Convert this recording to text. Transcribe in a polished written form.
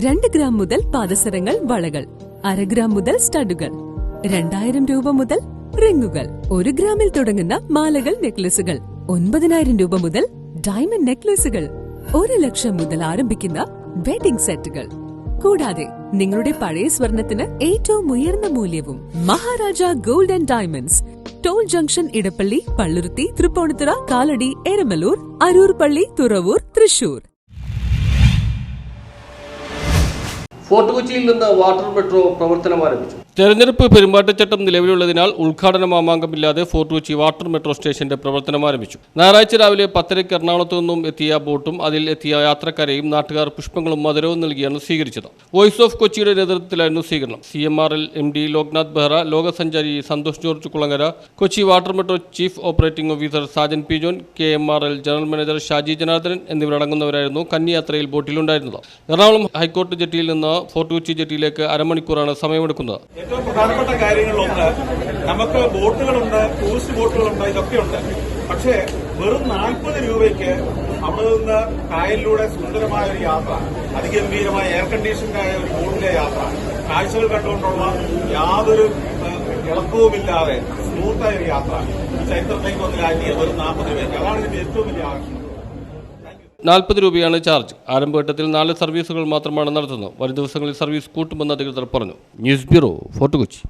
2 gram മുതൽ പാദസരങ്ങൾ, വളകൾ, 1/2 gram മുതൽ സ്റ്റഡുകൾ, 2000 രൂപ മുതൽ റിങ്ങുകൾ, 1 ഗ്രാമിൽ തുടങ്ങുന്ന മാലകൾ, നെക്ലസുകൾ, 9000 രൂപ മുതൽ ഡയമണ്ട് നെക്ലസുകൾ, 1 ലക്ഷം മുതൽ ആരംഭിക്കുന്ന വെഡിംഗ് സെറ്റുകൾ. കൂടാതെ നിങ്ങളുടെ പഴയ സ്വർണത്തിന് ഏറ്റവും ഉയർന്ന മൂല്യവും. Maharaja gold and diamonds, toll junction, Edappally, Palluruthy, Tripunithura, Kalady, Eramalloor, Aroor പള്ളി, തുറവൂർ, തൃശൂർ. ഫോർട്ട് കൊച്ചിയിൽ നിന്ന് വാട്ടർ മെട്രോ പ്രവർത്തനം ആരംഭിച്ചു. തെരഞ്ഞെടുപ്പ് പെരുമാറ്റച്ചട്ടം നിലവിലുള്ളതിനാൽ ഉദ്ഘാടന മാമാങ്കമില്ലാതെ ഫോർട്ട് കൊച്ചി വാട്ടർ മെട്രോ സ്റ്റേഷന്റെ പ്രവർത്തനം ആരംഭിച്ചു. ഞായറാഴ്ച രാവിലെ 10:00 എറണാകുളത്തു നിന്നും എത്തിയ ബോട്ടും അതിൽ എത്തിയ യാത്രക്കാരെയും നാട്ടുകാർ പുഷ്പങ്ങളും മധുരവും നൽകിയാണ് സ്വീകരിച്ചത്. വോയിസ് ഓഫ് കൊച്ചിയുടെ നേതൃത്വത്തിലായിരുന്നു സ്വീകരണം. CMRL MD ലോക്നാഥ് ബെഹ്റ, ലോകസഞ്ചാരി Santhosh George Kulangara, Kochi Water Metro chief operating officer Sajan P John, KMRL general manager Shaji Janardhanan എന്നിവരടങ്ങുന്നവരായിരുന്നു കന്നിയാത്രയിൽ ബോട്ടിലുണ്ടായിരുന്നത്. എറണാകുളം ഹൈക്കോർട്ട് ജെട്ടിയിൽ നിന്ന് ഫോർട്ട് കൊച്ചി ജെട്ടിയിലേക്ക് അരമണിക്കൂറാണ് സമയമെടുക്കുന്നത്. ഏറ്റവും പ്രധാനപ്പെട്ട കാര്യങ്ങളിലൊന്ന്, നമുക്ക് ബോട്ടുകളുണ്ട്, ടൂറിസ്റ്റ് ബോട്ടുകളുണ്ട്, ഇതൊക്കെയുണ്ട്. പക്ഷേ വെറും 40 രൂപയ്ക്ക് അവിടെ നിന്ന് കായലിലൂടെ സുന്ദരമായ ഒരു യാത്ര, അതിഗംഭീരമായ എയർ കണ്ടീഷൻഡായ ഒരു ബോട്ടിലെ യാത്ര, കാഴ്ചകൾ കണ്ടുകൊണ്ടുള്ള യാതൊരു ഇളക്കവുമില്ലാതെ സ്മൂത്തായ ഒരു യാത്ര ചരിത്രത്തിലേക്ക് വന്നിലാക്കിയ വെറും 40 രൂപയ്ക്ക്. അതാണ് ഇതിന്റെ ഏറ്റവും വലിയ ആവശ്യം. 40 രൂപയാണ് ചാർജ്. ആരംഭഘട്ടത്തിൽ 4 സർവീസുകൾ മാത്രമാണ് നടത്തുന്നത്. വരും ദിവസങ്ങളിൽ സർവീസ് കൂട്ടുമെന്ന് അധികൃതർ പറഞ്ഞു. News bureau, fort Kochi.